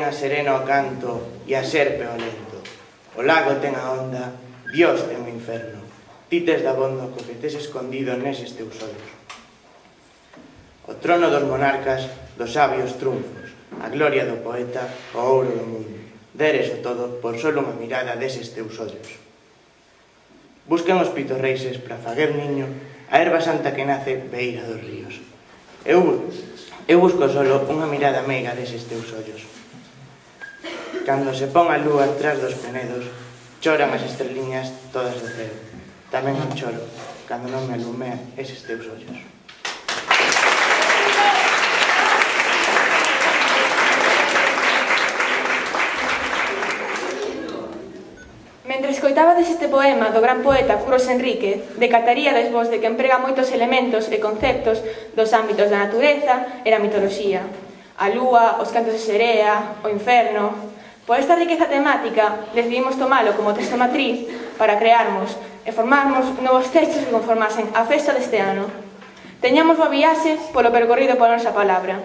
a serena o canto e a serpe o lento. O lago ten a onda, Dios ten o inferno. Ti tes dabondo co que tes escondido neses teus ollos. O trono dos monarcas, dos sabios trunfos, a gloria do poeta, o ouro do mundo. Deres o todo por solo unha mirada deses teus ollos. Buscan os pitorreises para faguer niño a erva santa que nace beira dos ríos. Eu busco solo unha mirada meiga deses teus ollos. Cando se pon a lúa tras dos penedos, choran as estreliñas todas do ceo. Tamén non choro cando non me alumean eses teus ollos. Mentre escoitabades este poema do gran poeta Curros Enrique, decataríades vos de que emprega moitos elementos e conceptos dos ámbitos da natureza e da mitoloxía. A lúa, os cantos de serea, o inferno. Por esta riqueza temática, decidimos tomalo como texto matriz para crearmos e formarmos novos textos que conformasen a festa deste ano. Teñamos boa viaxe polo percorrido pola nosa palabra.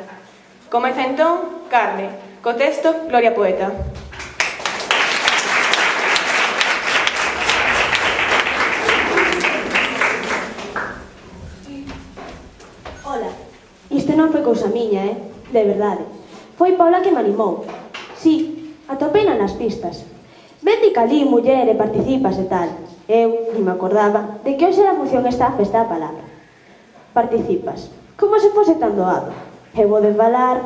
Comeza entón Carne, co texto Gloria Poeta. Ola, isto non foi cousa miña, de verdade. Foi Paula que me animou. Sí, atopeina nas pistas. Ven di calí, muller, e participas e tal. Eu ni me acordaba de que hoxe era a función esta a festa da palabra. Participas. Como se fose tan doado. Eu vou de falar...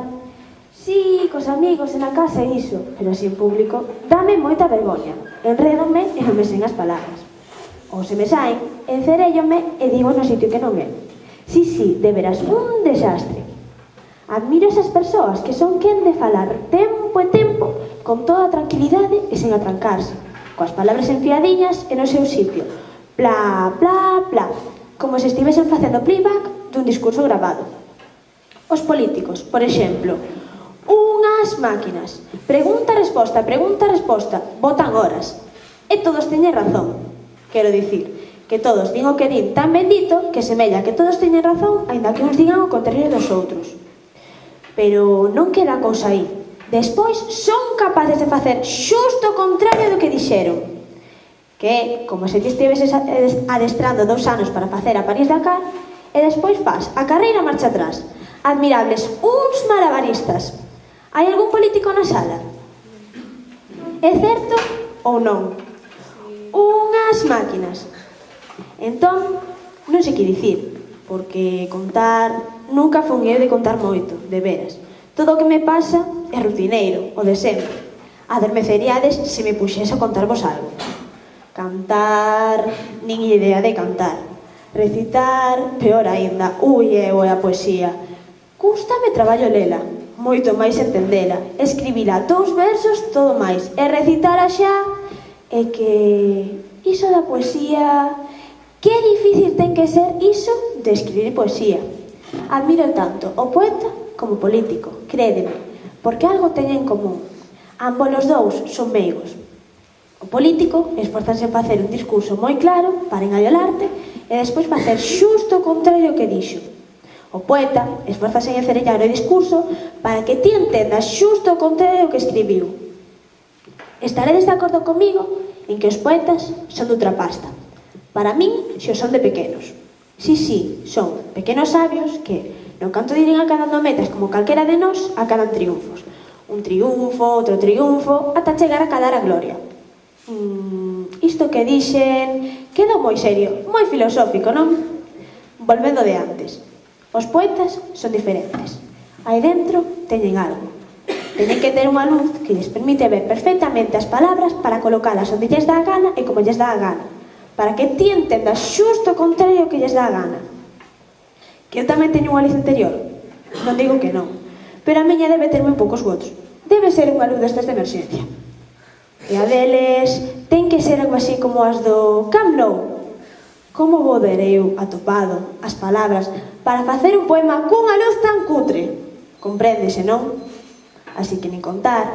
Sí, cos amigos e na casa e iso, pero así en público dame moita vergoña. Enrédome e non me sen as palabras. Ou se me saen, encerellome e digo no sitio que non é. Sí, de veras, un desastre. Admiro esas persoas que son quen de falar tempo e tempo con toda a tranquilidade e sen atrancarse, coas palabras enfiadiñas e no seu sitio, bla, bla, bla, como se estivesen facendo playback dun discurso grabado. Os políticos, por exemplo, unhas máquinas, pregunta-resposta, botan horas, e todos teñen razón. Quero dicir, que todos din o que din tan bendito que semella que todos teñen razón, aínda que uns digan o contrario dos outros. Pero non queda cousa aí. Despois son capaces de facer xusto o contrario do que dixeron. Que é como se ti estiveses adestrando 2 anos para facer a París-Dakar e despois faz a carreira marcha atrás. Admirables, uns malabaristas. Hai algún político na sala? É certo ou non? Unhas máquinas. Entón, non sei que dicir, porque contar... Nunca fun eu de contar moito, de veras. Todo o que me pasa é rutineiro, o de sempre. Adormeceríades se me puxese a contarvos algo. Cantar... nin idea de cantar. Recitar... peor aínda. Ui, eu e a poesía. Cústame traballo lela, moito máis entendela. Escribila 2 versos, todo máis. E recitala xa... É que... iso da poesía... Que difícil ten que ser iso de escribir poesía. Admiro tanto o poeta como o político, crédeme, porque algo teñen en común. Ambos os dous son meigos. O político esforzanse en facer un discurso moi claro para engaiolarte e despois facer xusto o contrario que dixo. O poeta esforzase en encerellar o discurso para que ti entendas xusto o contrario que escribiu. Estaredes de acordo comigo en que os poetas son de outra pasta. Para min, xo son de pequenos. Sí, son pequenos sabios que, non canto diren acadando metas como calquera de nós, acadan triunfos. Un triunfo, outro triunfo, ata chegar a cadar a gloria. Isto que dixen queda moi serio, moi filosófico, non? Volvendo de antes. Os poetas son diferentes. Aí dentro teñen algo. Teñen que ter unha luz que lles permite ver perfectamente as palabras para colocalas onde lles dá a gana e como lles dá a gana. Para que ti entendas xusto o contrario que lles dá a gana. Que eu tamén teño unha luz interior? Non digo que non. Pero a miña debe ter moi poucos votos. Debe ser unha luz destas de emerxencia. E a deles ten que ser algo así como as do Camp Nou. Como vou der eu atopado as palabras para facer un poema cunha luz tan cutre? Compréndese, non? Así que nin contar,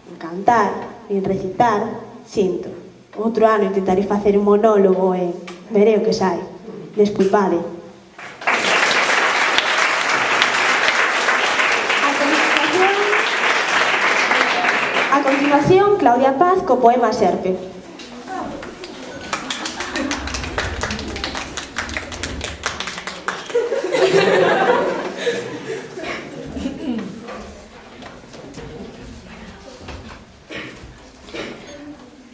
nin cantar, nin recitar, sinto. Outro ano intentarei facer un monólogo e verei o que sai. Desculpade. continuación, Claudia Paz co poema Serpe.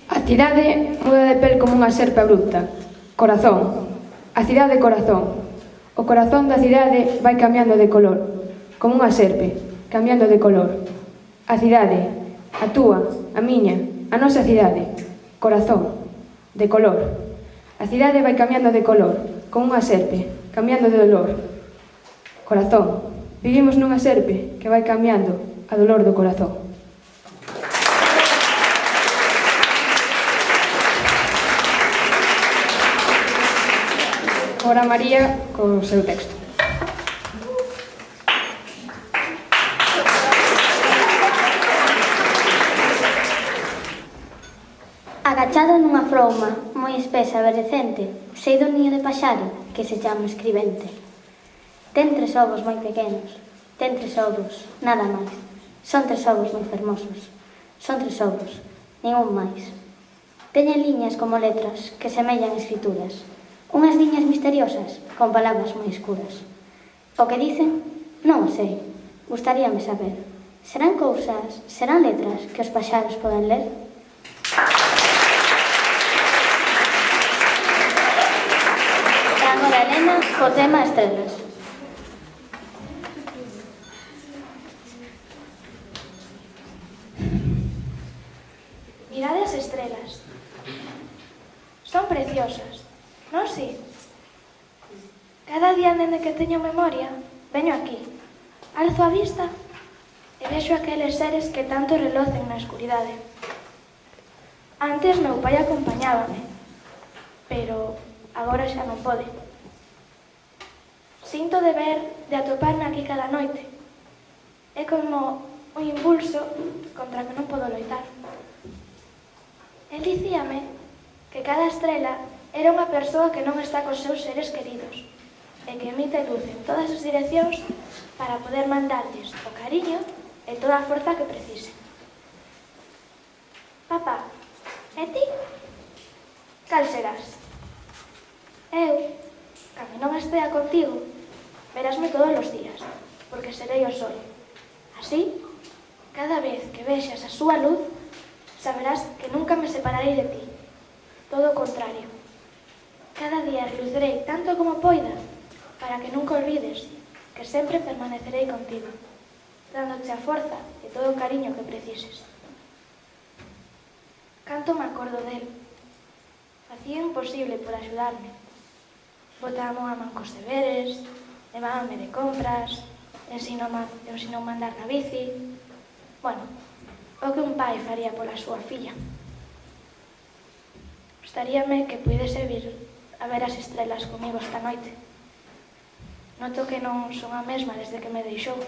A cidade muda de pel como unha serpe abrupta. Corazón. A cidade corazón. O corazón da cidade vai cambiando de color, como unha serpe, cambiando de color. A cidade, a túa, a miña, a nosa cidade. Corazón, de color. A cidade vai cambiando de color, como unha serpe, cambiando de dolor. Corazón, vivimos nunha serpe que vai cambiando a dolor do corazón. Ora María co seu texto. Agachado nunha frouma moi espesa e verdecente, sei dun niño de paxaro que se chama escribente. Ten 3 ovos moi pequenos, ten 3 ovos, nada máis. Son 3 ovos moi fermosos, son 3 ovos, ningún máis. Teñen liñas como letras que semellan escrituras, unhas liñas misteriosas con palabras moi escuras. O que dicen? Non o sei, gustaríame saber. Serán cousas, serán letras que os paxaros poden ler? E agora Elena, co tema Estrelas. Mirade as estrelas. Son preciosas. Non si? Cada día dende que teño memoria, veño aquí, alzo a vista e vexo aqueles seres que tanto relocen na escuridade. Antes meu pai acompañábame, pero agora xa non pode. Sinto de ver, de atoparme aquí cada noite. É como un impulso contra que non podo loitar. El dicíame que cada estrela era unha persoa que non está cos seus seres queridos e que emite luz en todas as direccións para poder mandarlles o cariño e toda a forza que precisen. Papá, e ti? Cal serás? Eu, cando non estea contigo, verásme todos os días, porque serei o sol. Así, cada vez que vexas a súa luz, saberás que nunca me separarei de ti. Todo o contrario. Cada día relucerei tanto como poida para que nunca olvides que sempre permanecerei contigo, dándote a forza e todo o cariño que precises. Canto me acordo del. Facía imposible por axudarme. Botaba a man cos deberes, levábame de compras, ensinou a andar na bici. Bueno, o que un pai faría pola súa filla. Gustaríame que puidese vir a ver as estrelas comigo esta noite. Noto que non son a mesma desde que me deixou.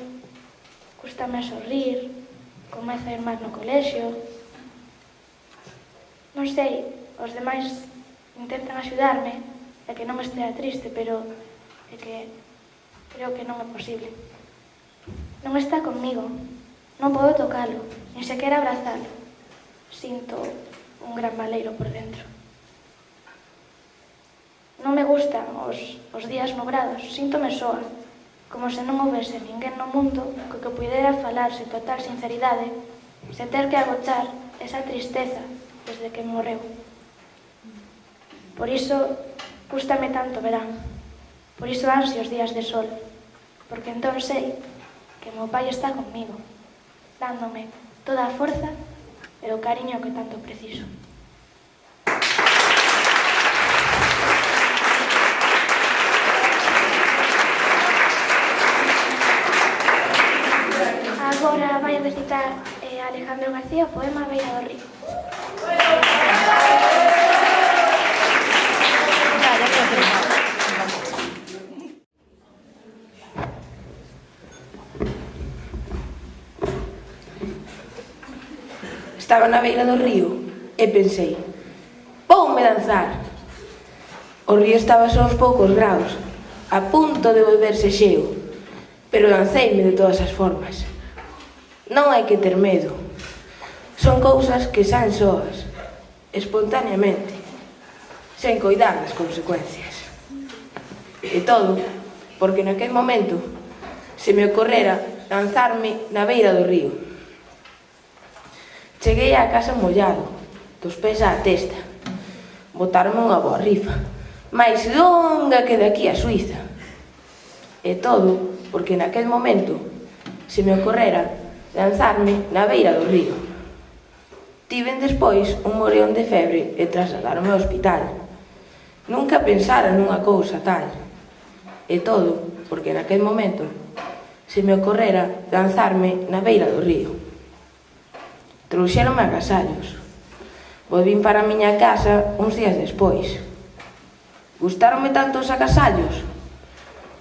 Cústame sorrir, comezo a ir máis no colexio. Non sei, os demais intentan axudarme e que non me estea triste, pero é que creo que non é posible. Non está comigo, non podo tocalo, nin sequera abrazalo. Sinto un gran baleiro por dentro. Non me gustan os días nubrados, síntome soa, como se non houvese ninguén no mundo co que pudera falar sen total sinceridade, sen ter que agochar esa tristeza desde que morreu. Por iso, gústame tanto verán, por iso ansio os días de sol, porque entón sei que meu pai está comigo, dándome toda a forza e o cariño que tanto preciso. Agora vai a recitar Alejandro García o poema Beira do Río. Estaba na beira do río e pensei, ponme danzar. O río estaba só uns poucos graus, a punto de volverse xeo, pero danceime de todas as formas. Non hai que ter medo. Son cousas que saen soas, espontaneamente, sen coidar das consecuencias. E todo porque naquel momento se me ocorrera lanzarme na beira do río. Cheguei á casa mollado, dos pés á testa. Botarme unha boa rifa, máis longa que daqui a Suiza. E todo porque naquel momento se me ocorrera lanzarme na beira do río. Tiven despois un moreón de febre e trasladarme ao hospital. Nunca pensara nunha cousa tal. E todo porque naquel momento se me ocorrera lanzarme na beira do río. Trouxeronme agasallos. Volvín para a miña casa uns días despois. Gustaronme tanto os agasallos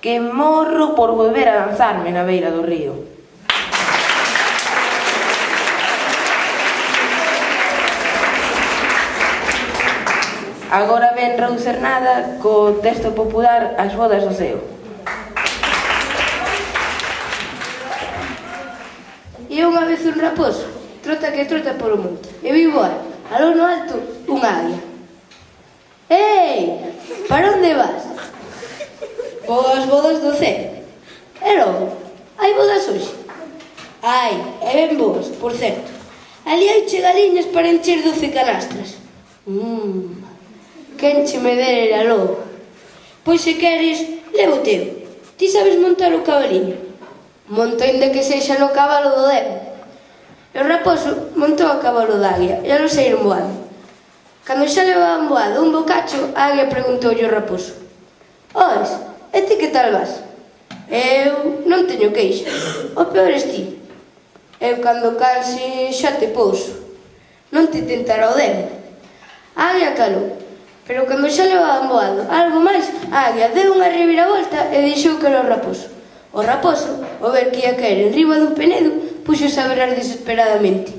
que morro por volver a lanzarme na beira do río. Agora ven Raúl Cernada co texto popular As bodas do ceo. E unha vez un raposo trota que trota polo monte e vi voar, aló no alto, unha águia. Ei, para onde vas? Vou ás bodas do ceo. E logo, hai bodas hoxe? Ai, e ben boas, por certo. Ali hai chegaliñas para encher 12 canastras. Quen che me dera logo? Pois se queres, levo teu. Ti sabes montar o cabaliño? Monto ainda que sexa no cabalo do Demo. E o raposo montou a cabalo da águia e alo saíron voando. Cando xa levaban voado un bocacho, a águia preguntoulle ao raposo: Ois, e ti que tal vas? Eu non teño queixa, o peor es ti. Eu cando canse xa te pouso. Non te tentará o Demo. A águia calou, pero cando xa levaban voado algo máis, a águia deu unha reviravolta e deixou que era o raposo. O raposo, ao ver que ia caer enriba dun penedo, puxose a berrar desesperadamente: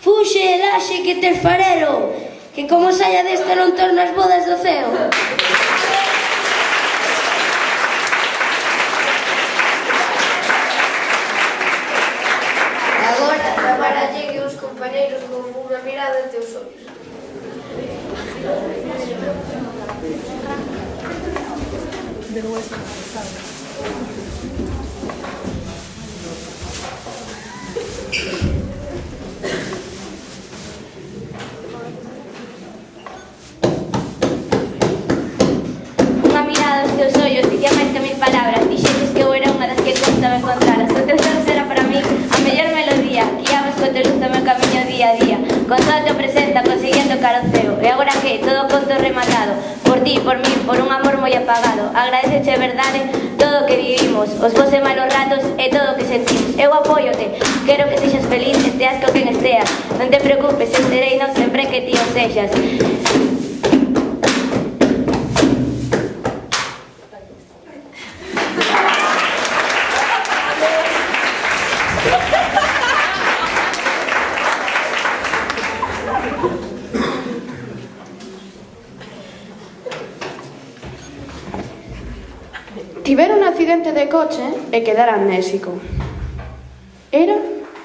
Fuxe, laxe, que tes farero, que como saia desta non torno as bodas do ceo. Agora, chamaralle que os compañeiros con unha mirada en teus ollos. Unha mirada aos teus ollos dicía máis que 1000 palabras. Dixetes que eu era unha das que costaba encontraras. O teu son era para mí a mellor melodía. Guiabas co teu luz o meu camiño día a día. Con todo o teu presenta consiguiendo cara ao ceo. E agora que todo o conto rematado, por ti, por mí, por un amor moi apagado. Agradeceche verdade todo o que vivimos, os bos e malos ratos e todo o que sentimos. Eu apóiote, quero que sexas feliz, esteas co quen esteas. Non te preocupes, eu serei non sempre que ti o sexas. Tivera un accidente de coche e quedara amnésico. Era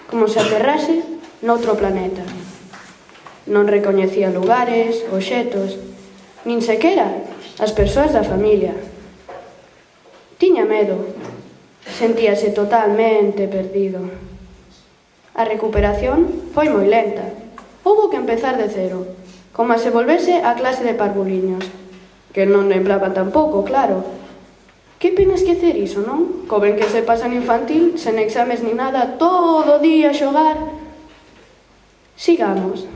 como se aterrase noutro planeta. Non recoñecía lugares, obxetos, nin sequera as persoas da familia. Tiña medo, sentíase totalmente perdido. A recuperación foi moi lenta. Houbo que empezar de cero, como se volvese a clase de parvuliños, que non lembraba tampouco, claro. Que pena esquecer iso, non? Co ben que se pasa en infantil, sen exames ni nada, todo o día a xogar. Sigamos.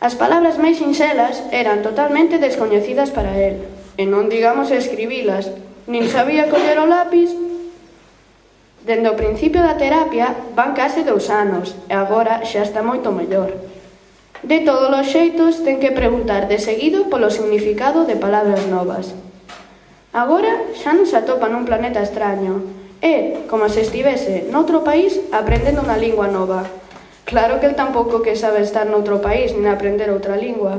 As palabras máis sinxelas eran totalmente descoñecidas para él, e non digamos escribilas, nin sabía coller o lápis. Dende o principio da terapia van case 2 anos, e agora xa está moito mellor. De todos os xeitos, ten que preguntar de seguido polo significado de palabras novas. Agora xa non se atopa nun planeta extraño. É como se estivese noutro país aprendendo unha lingua nova. Claro que el tampouco que sabe estar noutro país nin aprender outra lingua.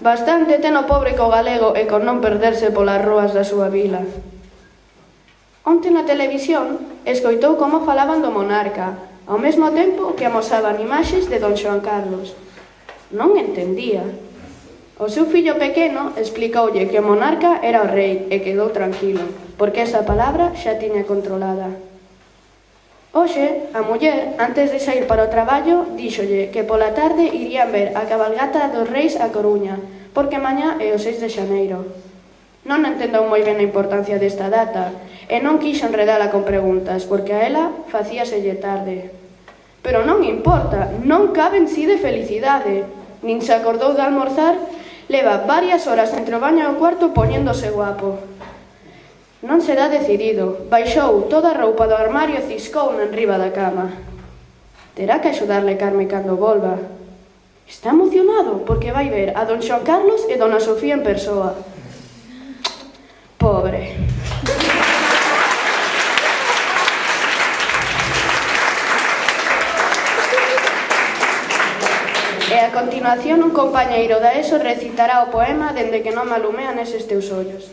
Bastante ten o pobre co galego e con non perderse polas roas da súa vila. Onte na televisión escoitou como falaban do monarca ao mesmo tempo que amosaban imaxes de don Xoán Carlos. Non entendía. O seu fillo pequeno explicoulle que o monarca era o rei e quedou tranquilo, porque esa palabra xa tiña controlada. Hoxe, a muller, antes de sair para o traballo, díxolle que pola tarde irían ver a cabalgata dos reis a Coruña, porque mañá é o 6 de xaneiro. Non entendeu moi ben a importancia desta data e non quixo enredala con preguntas, porque a ela facíaselle tarde. Pero non importa, non cabe en sí de felicidade. Nin se acordou de almorzar, leva varias horas entre o baño e o cuarto poñéndose guapo. Non será decidido, baixou toda a roupa do armario e ciscou enriba da cama. Terá que axudarle Carme cando volva. Está emocionado porque vai ver a don Xoán Carlos e dona Sofía en persoa. Pobre. E a continuación un compañeiro da ESO recitará o poema Dende que non me alumean eses teus ollos.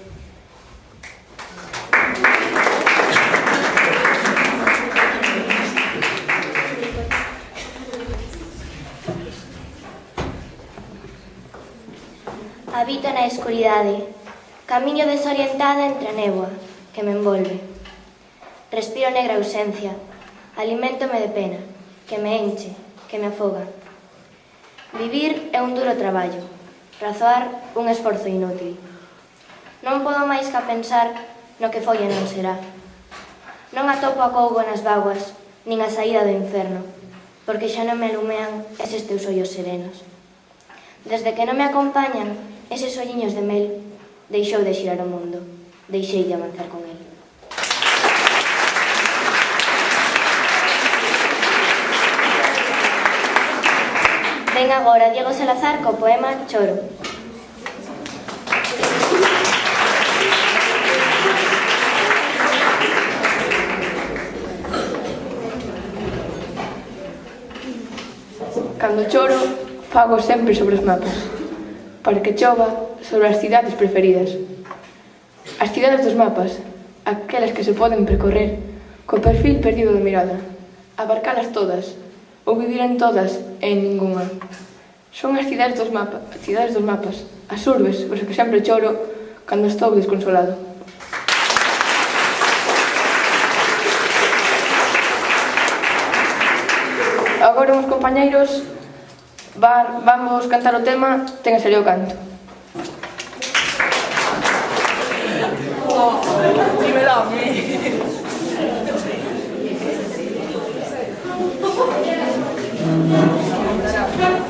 Habito na escuridade, camiño desorientada entre a néboa que me envolve. Respiro negra ausencia, aliméntome de pena, que me enche, que me afoga. Vivir é un duro traballo, razoar un esforzo inútil. Non podo máis que pensar no que foi e non será. Non atopo acougo nas vaguas, nin a saída do inferno, porque xa non me alumean eses teus ollos serenos. Desde que non me acompañan eses olliños de mel, deixou de xirar o mundo, deixei de avanzar con el. Ven agora Diego Salazar co poema Choro. Cando choro, fago sempre sobre os mapas, para que chova sobre as cidades preferidas. As cidades dos mapas, aquelas que se poden percorrer co perfil perdido da mirada, abarcalas todas, ou vivir en todas e en ningunha. Son as cidades dos mapas, as urbes, os que sempre choro cando estou desconsolado. Agora uns compañeiros vamos cantar o tema Ten a salir o canto. Dímelo. Sen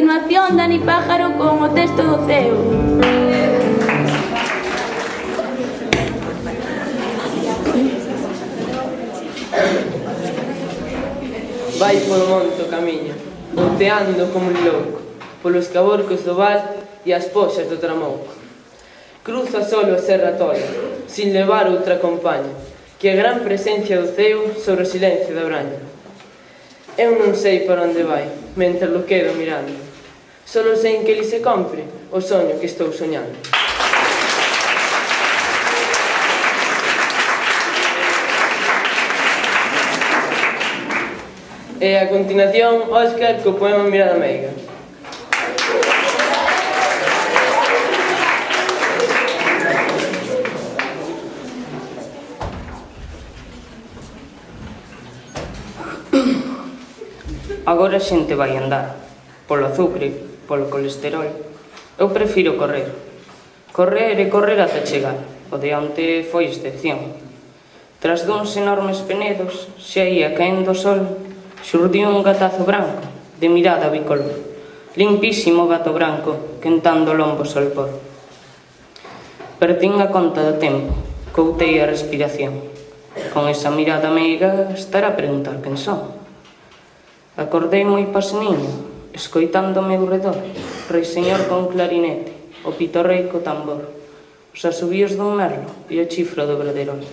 continuación, Dani Pájaro con o texto do ceo. Vai polo monte o camiño, volteando como un louco, polos caborcos do val e as poxas do tramouco. Cruza solo a Serra Tola, sin levar outra compaña, que a gran presencia do ceo sobre o silencio da braña. Eu non sei para onde vai, mentre lo quedo mirando. Solo sei en que li se compre o soño que estou soñando. E a continuación, Óscar co poema Mirada Meiga. Agora a xente vai andar, polo azufre, polo colesterol. Eu prefiro correr. Correr e correr ata chegar. O de onte foi excepción. Tras duns enormes penedos, xa ia caendo o sol, xurdiu un gatazo branco, de mirada bicolor. Limpísimo gato branco, quentando lombo solpor. Perdín a conta do tempo, coutei a respiración. Con esa mirada meiga, estará a preguntar quen son. Acordei moi paseniño, escoitándome ao redor, rei señor con clarinete, o pitorrei co tambor, os asubíos dun merlo e o chifro do verderol.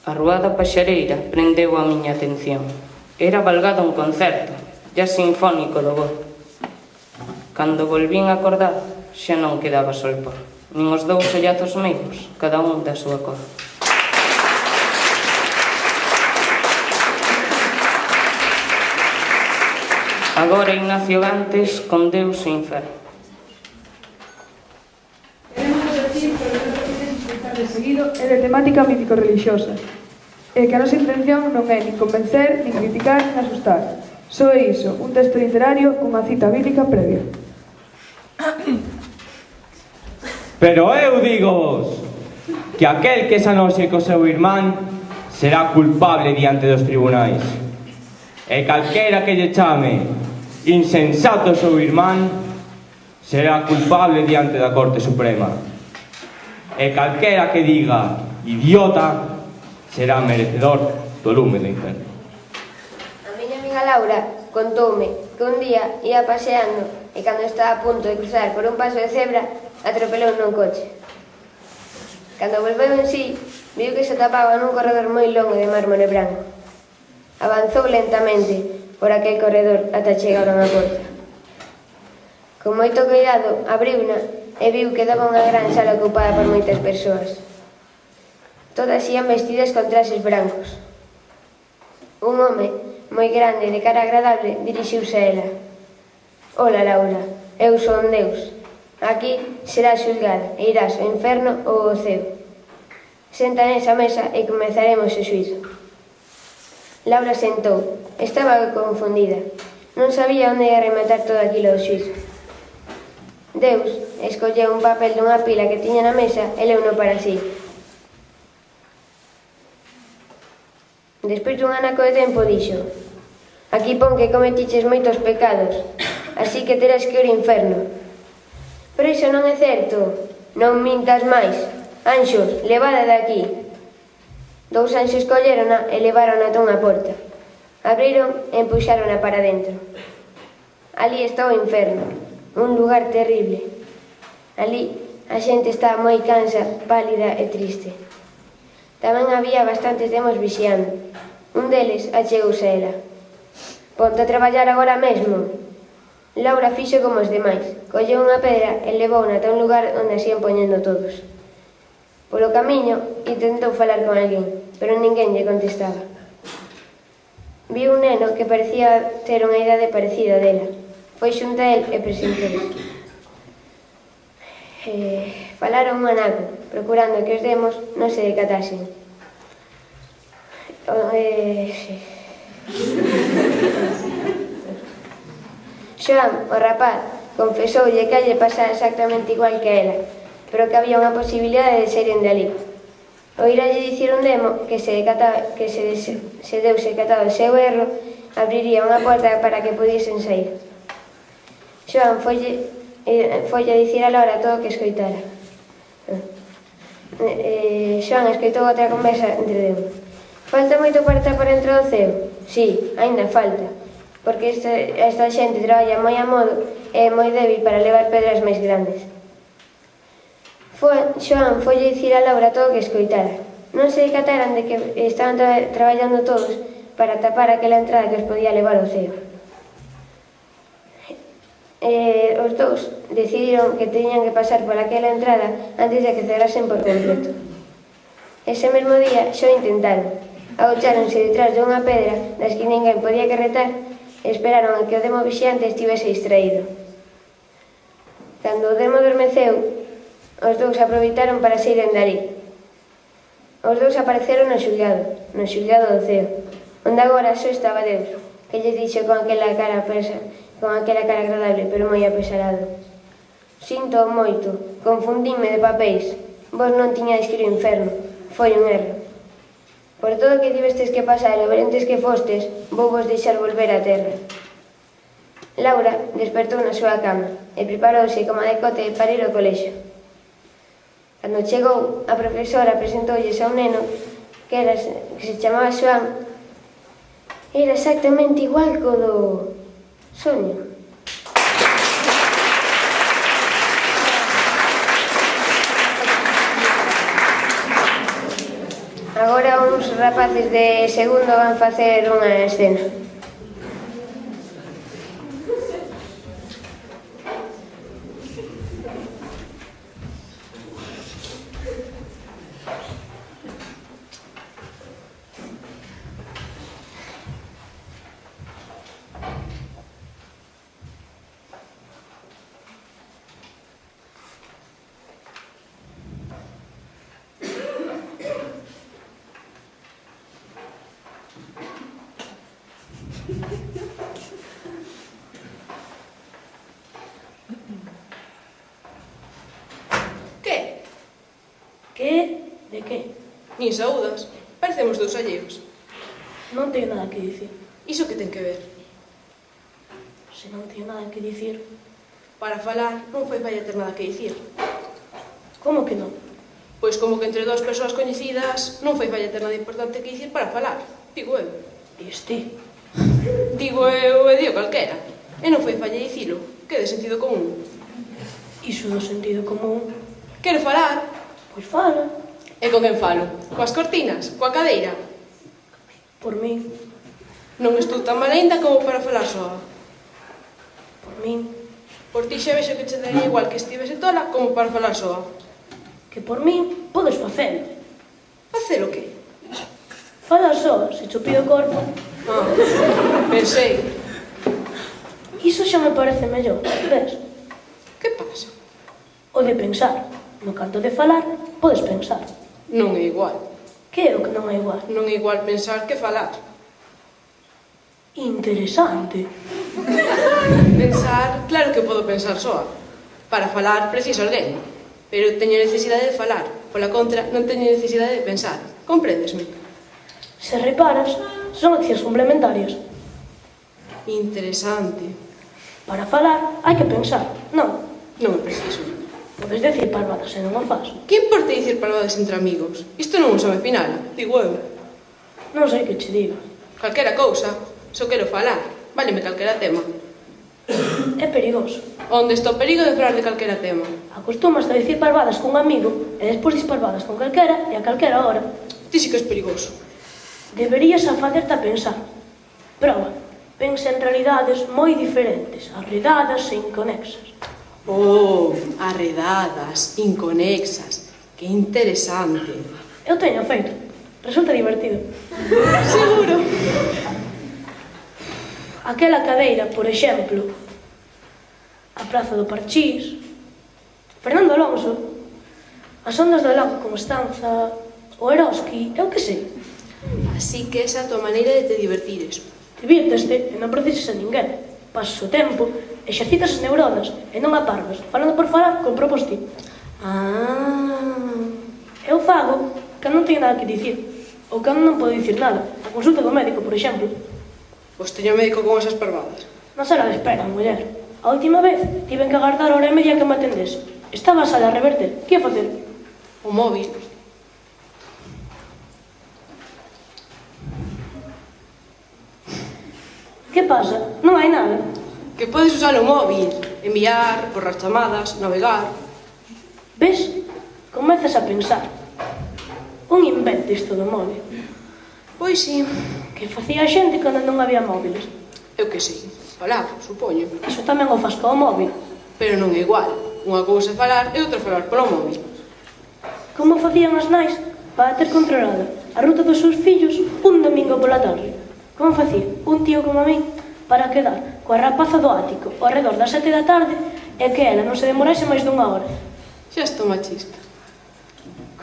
A ruada paxareira prendeu a miña atención. Era valgado un concerto, ya sinfónico do go. Cando volvín a acordar, xa non quedaba solpor, nin os dous ollazos meigos, cada un da súa cor. Agora Ignacio Gantes con Deus e Inferno. Queremos decir que o que temos que estar de seguido é de temática mítico-religiosa, e que a nosa intención non é nin convencer, nin criticar, nin asustar. Só é iso, un texto literario cunha cita bíblica previa. Pero eu digo que aquel que se anoxe co seu irmán será culpable diante dos tribunais. E calquera que lle chame insensato seu irmán será culpable diante da Corte Suprema. E calquera que diga idiota será merecedor do lume do inferno. A miña amiga Laura contoume que un día ia paseando e cando estaba a punto de cruzar por un paso de cebra atropelou nun coche. Cando volveu en sí, viu que se tapaba nun corredor moi longo de mármore branco. Avanzou lentamente por aquel corredor ata chegar a unha porta. Con moito cuidado, abriuna e viu que daba unha gran sala ocupada por moitas persoas. Todas ían vestidas con traxes brancos. Un home moi grande de cara agradable dirixiuse a ela. Ola, Laura, eu son Deus. Aquí serás xulgada e irás ao inferno ou ao ceo. Senta nesa mesa e comezaremos o xuízo. Laura sentou. Estaba confundida. Non sabía onde ia rematar todo aquilo do xuízo. Deus escolleu un papel dunha pila que tiña na mesa e leuno para si. Despois dun anaco de tempo dixo: aquí pon que cometiches moitos pecados, así que terás que ir ao inferno. Pero iso non é certo. Non mintas máis. Anxos, levada de aquí. Dous anxos collerona e levarona ata unha porta. Abriron e empuxárona para dentro. Ali está o inferno, un lugar terrible. Ali a xente está moi cansa, pálida e triste. Tamén había bastantes demos vixiando. Un deles achegouse a ela. Ponte a traballar agora mesmo. Laura fixo como os demais. Colleu unha pedra e levouna ata un lugar onde as ian poñendo todos. Polo camiño intentou falar con alguén, pero ninguén lle contestaba. Viu un neno que parecía ter unha idade parecida dela. Foi xunto a el e presentou. Falaron un anaco, procurando que os demos non se decatasen. Xoan, o rapaz, confesoulle que lle pasara exactamente igual que a ela, pero que había unha posibilidade de seren de alí. Oíralle dicir un demo que se deuse catado o seu erro, abriría unha porta para que pudiesen sair. Xoan folle a dicir a Laura todo o que escoitara. Xoan escoitou outra conversa entre demo. Falta moito para tapar entre o ceo? Si, aínda falta, porque esta xente traballa moi a modo e é moi débil para levar pedras máis grandes. Xoan folle dicir a Laura todo o que escoitara. Non se decataran de que estaban traballando todos para tapar aquela entrada que os podía levar ao ceo. Os dous decidiron que teñan que pasar por aquela entrada antes de que cerrasen por completo. Ese mesmo día xa o intentaron. Agocháronse detrás de unha pedra das que ninguén podía carretar e esperaron a que o demo vixiante estivese distraído. Cando o demo adormeceu, os dous aproveitaron para sairen dali. Os dous apareceron no xulgado do ceo, onde agora só estaba Deus, que lles dixo con aquela cara agradable, pero moi apesarado: sinto moito, confundíme de papéis, vos non tiñades que ir ao inferno, foi un erro. Por todo o que tivestes que pasar e valentes que fostes, vou vos deixar volver á terra. Laura despertou na súa cama e preparouse como decote para ir ao colexio. Cando chegou, a profesora presentoulles a un neno que se chamaba Xoan. Era exactamente igual co do soño. Agora uns rapaces de segundo van facer unha escena. De que? Nin saúdas. Parecemos dous alleos. Non teño nada que dicir. Iso que ten que ver? Se non teño nada que dicir... Para falar non foi falla ter nada que dicir. Como que non? Pois como que entre dúas persoas coñecidas non foi falla ter nada importante que dicir para falar. Digo eu. Este? Digo eu e dio calquera. E non foi falla dicilo. Que de sentido común. Iso do sentido común? Quero falar. Pois fala. E con quen falo? Coas cortinas? Coa cadeira? Por min. Non estou tan mal ainda como para falar soa. Por min. Por ti xa vexo que che daría igual que estivese tola como para falar soa. Que por min podes facelo. Facer o que? Falar soa, se cho pido o corpo. Pensei. Iso xa me parece mellor, ves? Que pasa? O de pensar. No canto de falar, podes pensar. Non é igual. Que é o que non é igual? Non é igual pensar que falar. Interesante. Pensar, claro que podo pensar soa. Para falar preciso alguén. Pero teño necesidade de falar. Pola contra, non teño necesidade de pensar. Compréndesme? Se reparas, son accións complementarias. Interesante. Para falar, hai que pensar, non? Non é preciso. Podes decir parvadas e non o faz. Que importa dicir parvadas entre amigos? Isto non é un exame final, digo eu. Non sei que che diga. Calquera cousa, só quero falar. Váleme calquera tema. É perigoso. Onde está o perigo de falar de calquera tema? Acostumas a dicir parvadas cun amigo e despois dis parvadas con calquera e a calquera hora. Ti si que és perigoso. Deberías a facerte a pensar. Proba. Pensa en realidades moi diferentes, arredadas e inconexas. Oh, arredadas, inconexas. Que interesante. Eu teño feito. Resulta divertido. Seguro. Aquela cadeira, por exemplo, a Praza do Parchís, Fernando Alonso, as ondas do lago Constanza, o Eroski, eu que sei. Así que esa é a tua maneira de te divertires. Divírteste e non precisas a ninguén. Pasas o tempo, exercitas as neuronas e non a parvas, falando por falar con propósito. Ah. Eu fago cando non teño nada que dicir, ou cando non podo dicir nada, a consulta do médico, por exemplo. Pois teño médico con esas parvadas. Na sala de espera, muller. A última vez tiven que agardar hora e media que me atendese. Estaba a sala a reverter. Que ia facer? O móvil. Que pasa? Non hai nada. Que podes usar o móvil, enviar, borrar chamadas, navegar. Ves? Comezas a pensar. Un invento isto do móvil. Pois sí. Que facía a xente cando non había móviles. Eu que sei. Falar, supoño. Iso tamén o faz co móvil. Pero non é igual. Unha cousa é falar e outra falar polo móvil. Como facían as nais para ter controlada a ruta dos seus fillos un domingo pola tarde? Como facía un tío como a min para quedar coa rapaza do ático ao redor das 7 da tarde e que ela non se demorase máis dunha hora? Xa estou machista.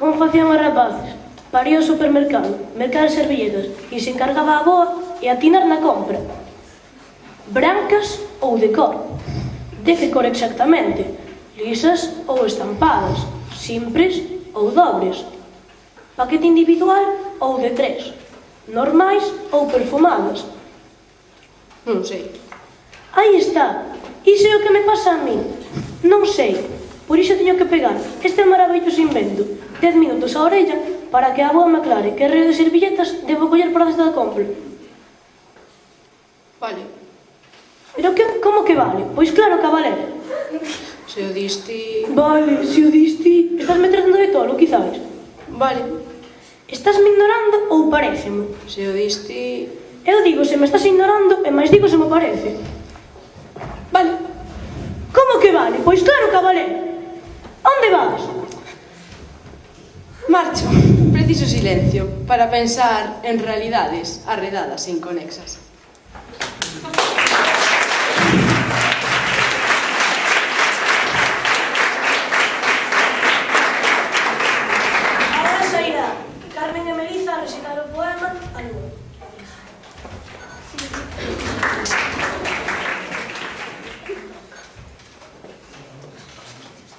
Como facían os rapaces para ir ao supermercado, mercar as servilletas e se encargaba a boa e atinar na compra? Brancas ou de cor? De que cor exactamente? Lisas ou estampadas? Simples ou dobres? Paquete individual ou de 3? Normais ou perfumadas? Non sei. Aí está. Iso é o que me pasa a min. Non sei. Por iso teño que pegar este maravilloso invento 10 minutos a orella para que a boa me aclare que río de servilletas debo coller para esta compra. Vale. Pero como que vale? Pois claro que a valer. Se o diste... Vale, se o diste... Estás me tratando de tolo, quizás. Vale. Estás me ignorando ou paréceme? Se o diste... Eu digo se me estás ignorando e máis digo se me parece. Vale. Como que vale? Pois claro que a valer. Onde vas? Marcho. Preciso silencio para pensar en realidades arredadas e inconexas. Agora sairá Carmen e Melissa a recitar o poema A Lúa.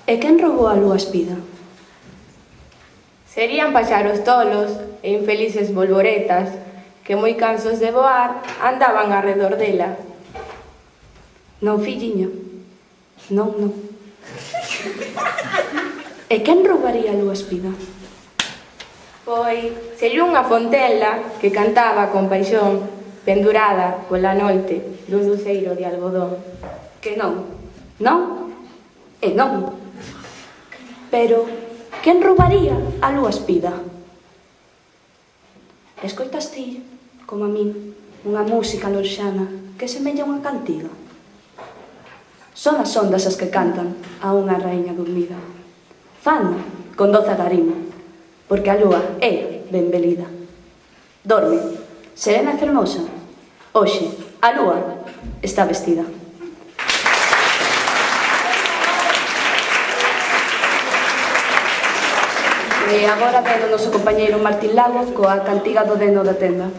E quen roubou a lúa espida? Serían paxaros tolos e infelices bolboretas que moi cansos de voar andaban arredor dela. Non, filliño. Non, non. E quen roubaría a lúa espida? Pois sería unha fontela que cantaba con paixón pendurada pola noite dun luceiro de algodón. Que non. Non? E non. Pero quen roubaría a lúa espida? Escoitas ti, como a min, unha música lorxana que semella unha cantiga? Son as ondas as que cantan a unha raíña dormida. Fano con doce agarimo, porque a lúa é ben velida. Dorme, serena e fermosa. Hoxe, a lúa está vestida. E agora ven o noso compañeiro Martín Lago coa cantiga do Neno da Tenda.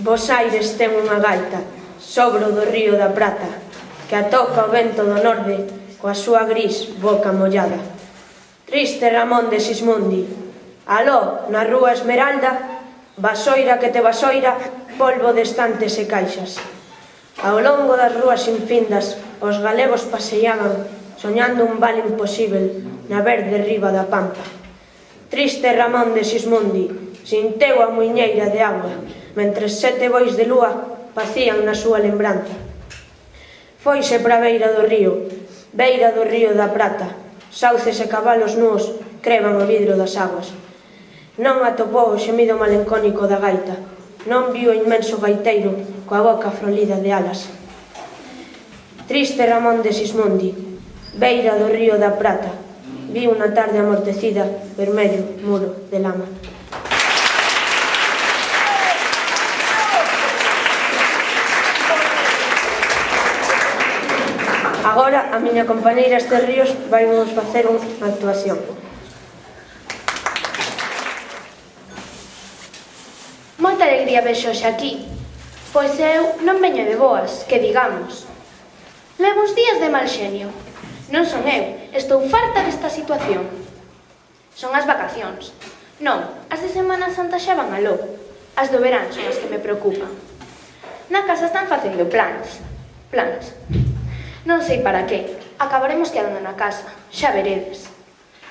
Bos aires ten unha gaita, sobro do río da Prata, que atoca o vento do norte coa súa gris boca mollada. Triste Ramón de Sismundi, aló, na rúa Esmeralda, vasoira que te vasoira, polvo de estantes e caixas. Ao longo das rúas infindas, os galegos paseaban, soñando un vale imposível na verde riba da Pampa. Triste Ramón de Sismundi, sinteu a muiñeira de agua, mentres 7 bois de lúa pacían na súa lembranza. Foise para a beira do río da Prata, sauces e cabalos núos creban o vidro das aguas. Non atopou o xemido malencónico da gaita, non viu o inmenso gaiteiro coa boca frolida de alas. Triste Ramón de Sismundi, beira do río da Prata, viu unha tarde amortecida vermello muro de lama. Agora a miña compañeira Esther Ríos vai nos facer unha actuación. Moita alegría vexo hoxe aquí, pois eu non veño de boas, que digamos. Levo uns días de mal xenio. Non son eu, estou farta desta situación. Son as vacacións. Non, as de Semana Santa xa van aló. As do verán son as que me preocupan. Na casa están facendo plans. Non sei para que. Acabaremos quedando na casa, xa veredes.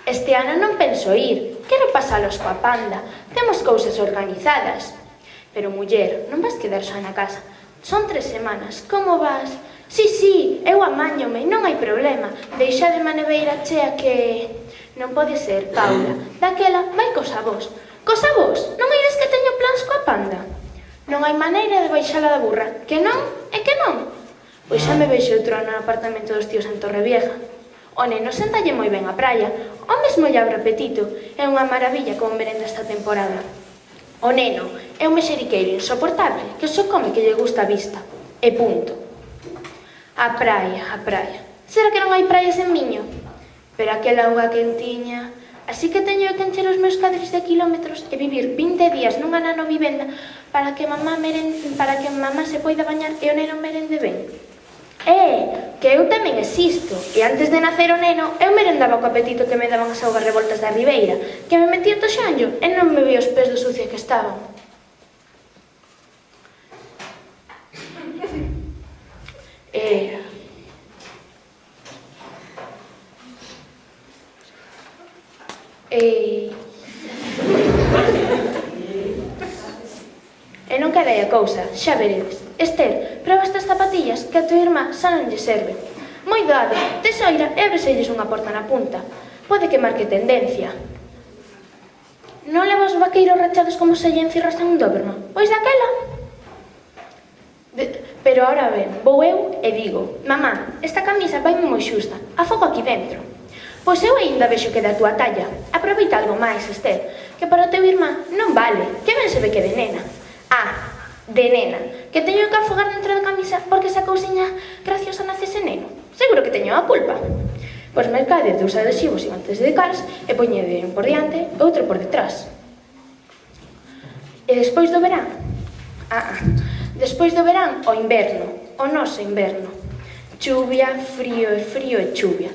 Este ano non penso ir. Quero pasalos coa panda. Temos cousas organizadas. Pero, muller, non vas quedar xa na casa. Son 3 semanas. Como vas? Sí, eu amáñome, non hai problema. Deixade a neveira chea que... Non pode ser, Paula. Daquela vai cos avós. Cos avós? Non eres que teño plans coa panda? Non hai maneira de baixala da burra. Que non? É que non? Pois xa me vexo outro ano no apartamento dos tíos en Torrevieja. O neno sentalle moi ben a praia. O mesmo lle abre apetito. É unha maravilla como merenda esta temporada. O neno é un mexeriqueiro insoportable que só come que lle gusta a vista. E punto. A praia. Será que non hai praias en Miño? Pero aquela auga quentiña... Así que teño que encher os meus cadres de kilómetros e vivir 20 días nunha nanovivenda para que mamá se poida bañar e o neno merende ben. Que eu tamén existo. E antes de nacer o neno, eu merendaba co apetito que me daban as augas revoltas da ribeira, que me metía to xanllo e non me vi os pés do sucia que estaban. E non queda aí a cousa, xa veredes. Esther, proba estas zapatillas que a tua irmá xa non lle serve. Moi doado, tesoira e abreselles unha porta na punta. Pode que marque tendencia. Non leva os vaqueiros rachados como se lle encirras en un Doberman? Pois daquela. Pero ahora ben, vou eu e digo: mamá, esta camisa vai moi xusta, afogo aquí dentro. Pois eu aínda vexo que da tua talla. Aproveita algo máis, Esther, que para o teu irmán non vale, que ben se ve que de nena. De nena, que teño que afogar dentro da camisa porque esa cousiña graciosa nace ese neno. Seguro que teño a culpa. Pois mercade dos adhesivos e antes de cars e poñede un por diante e outro por detrás. E despois do verán? Despois do verán, o inverno, o noso inverno. Chuvia, frío e chuvia.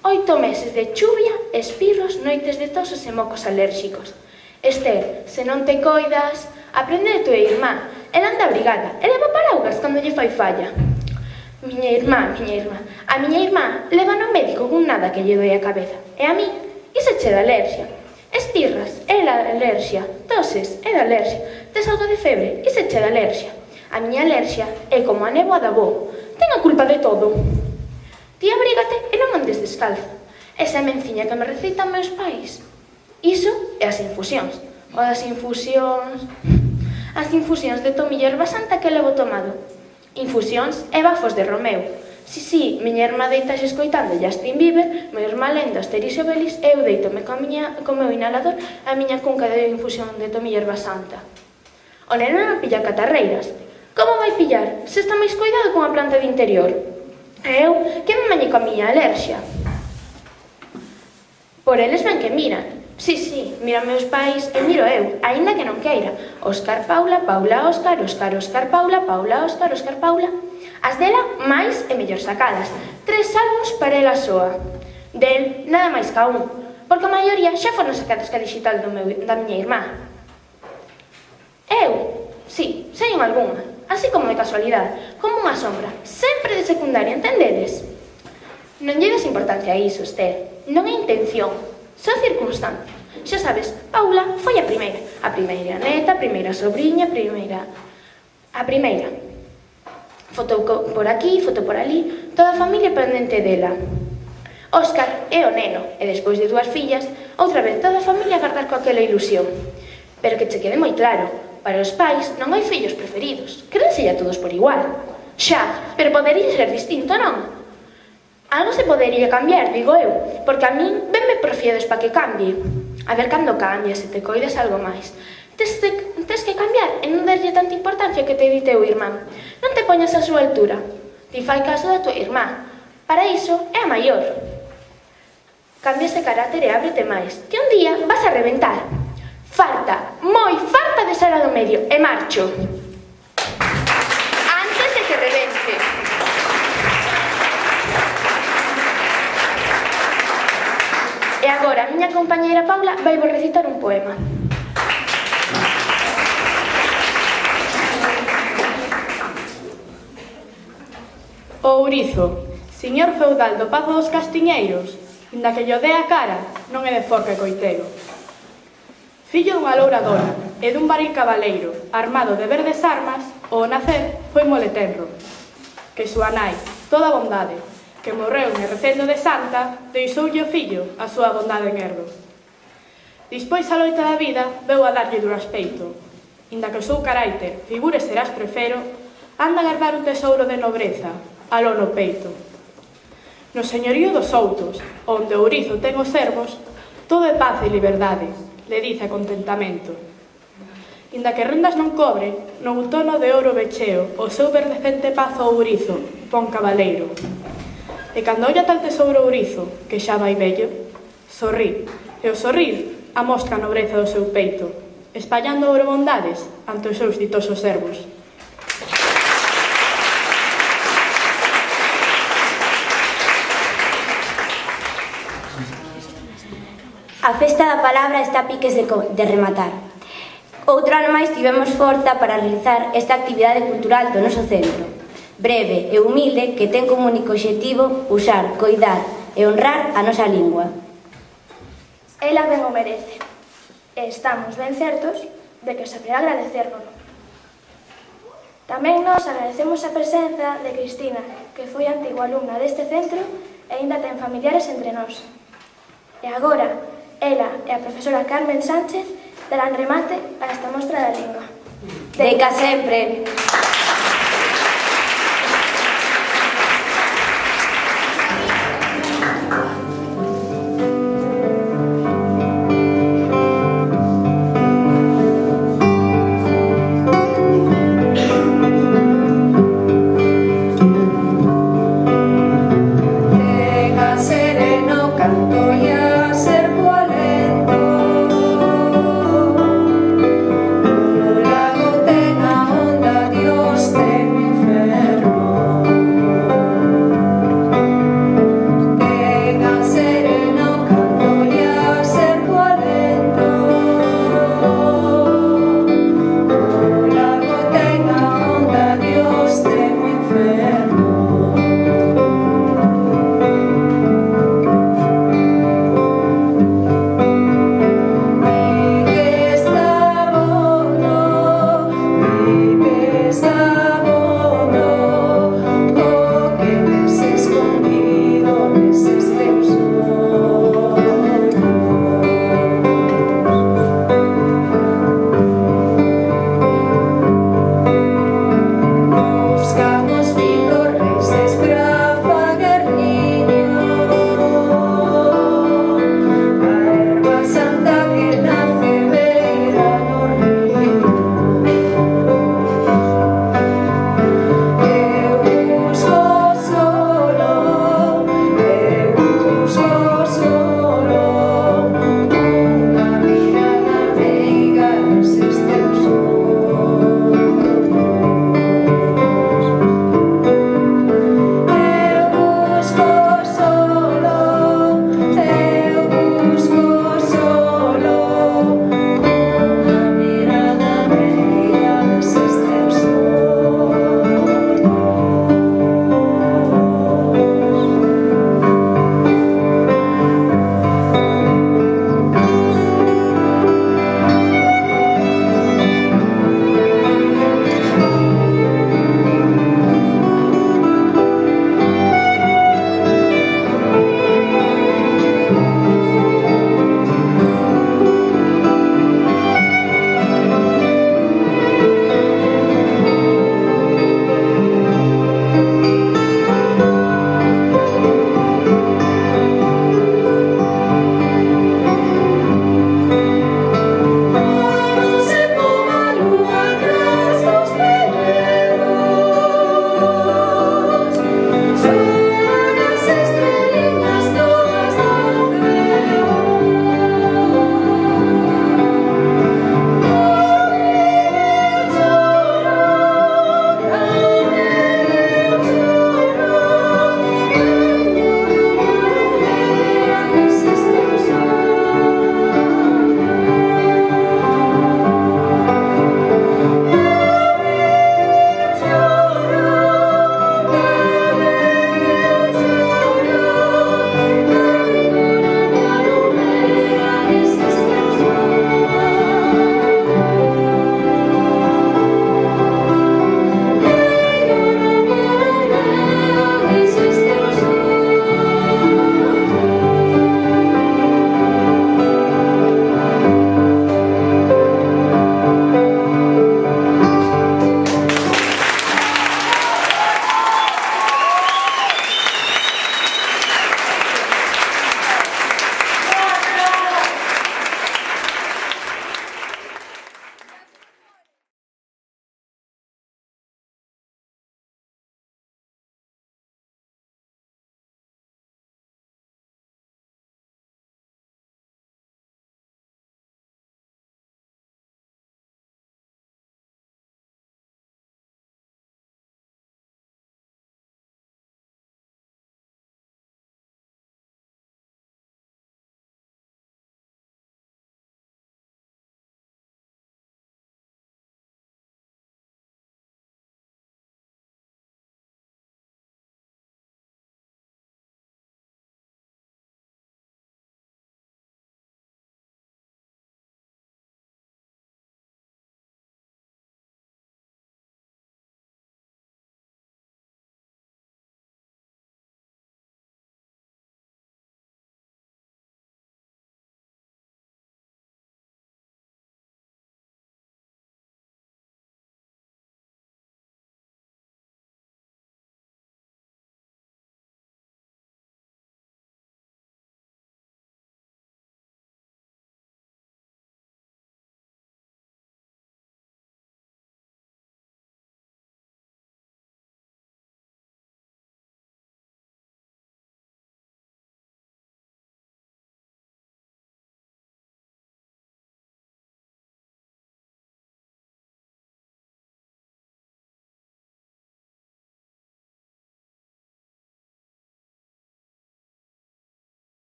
8 meses de chuvia, espirros, noites de tosos e mocos alérxicos. Esther, se non te coidas, aprende de tua irmá. Ela anda abrigada, e leva paraugas cando lle fai falla. Miña irmá. A miña irmá leva no médico con nada que lle doe a cabeza. E a mí, iso che da alerxia. Espirras, é da alerxia. Toses, é da alerxia. Tes algo de febre, iso che da alerxia. A miña alerxia é como a néboa da avó. Ten a culpa de todo. Ti abrígate e non andes descalzo. Esa menciña que me receitan meus pais. Iso é as infusións. O das infusións... As infusións de tomilla erva santa que levo tomado. Infusións e bafos de Romeo. Si, miña irmá deitase escoitando Justin Bieber, meu irmá lendo Asterix e Obelix e eu deitome co meu inhalador a miña cunca de infusión de tomilla erva santa. O neno non pilla catarreiras. Como vai pillar se está máis coidado con a planta de interior? E eu que me mañe coa miña alerxia. Por eles ben que miran. Si, mira meus pais e miro eu, aínda que non queira. Óscar, Paula, Paula, Óscar, Óscar, Óscar, Paula, Paula, Óscar, Óscar, Paula. As dela máis e mellor sacadas. 3 salmos para ela soa. Del, nada máis ca un, porque a maioría xa foron sacadas ca digital da miña irmá. Eu, si, sei unha algunha, así como de casualidade, como unha sombra, sempre de secundaria, entendedes? Non lle des importancia a iso, Esther. Non é intención. Só circunstancia. Xa sabes, Paula foi a primeira neta, a primeira sobriña, a primeira. Foto por aquí, foto por ali, toda a familia pendente dela. Óscar é o neno, e despois de 2 fillas, outra vez toda a familia a agardar con aquela ilusión. Pero que che quede moi claro, para os pais non hai fillos preferidos, quérenselle a todos por igual. Xa, pero podería ser distinto, non? Algo se podería cambiar, digo eu, porque a min venme profiedes para que cambie. A ver cando cambia, se te coidas algo máis. Tes que cambiar e non darlle tanta importancia que te di teu irmán. Non te poñas a súa altura. Ti fai caso da tua irmá. Para iso é a maior. Cambia ese carácter e ábrete máis, que un día vas a reventar. Farta, moi farta de ser a do medio e marcho. Antes de que revente. E agora a miña compañeira Paula vai vos recitar un poema. O ourizo, señor feudal do Pazo dos Castiñeiros, inda que lle dé a cara, non é de forca e coitero. Fillo dunha louradora e dun baril cabaleiro, armado de verdes armas, ao nacer foi moletenro. Que súa nai, toda bondade, que morreu ne recendo de santa, deixoulle o fillo a súa bondade en herdo. Dispois a loita da vida veu a darlle duro aspeito, inda que o seu carácter figure serás prefero, anda a guardar un tesouro de nobreza, aló no peito. No señorío dos outos, onde o ourizo ten os servos, todo é paz e liberdade, le dice a contentamento. Inda que rendas non cobre, no butono de ouro vecheo, o seu verdecente pazo ao ourizo, pon cabaleiro. E cando olla tal tesouro ourizo, que xa vai vello, sorrí, e o sorrir amostra a nobreza do seu peito, espallando ouro bondades ante os seus ditosos servos. A festa da palabra está a piques de rematar. Outro ano máis tivemos forza para realizar esta actividade cultural do noso centro, breve e humilde, que ten como único obxectivo usar, coidar e honrar a nosa lingua. Ela ben o merece, e estamos ben certos de que saberá agradecérnoslo. Tamén nos agradecemos a presenza de Cristina, que foi antigua alumna deste centro e aínda ten familiares entre nós. E agora, ela e a profesora Carmen Sánchez darán remate a esta mostra da lingua. Deca sempre!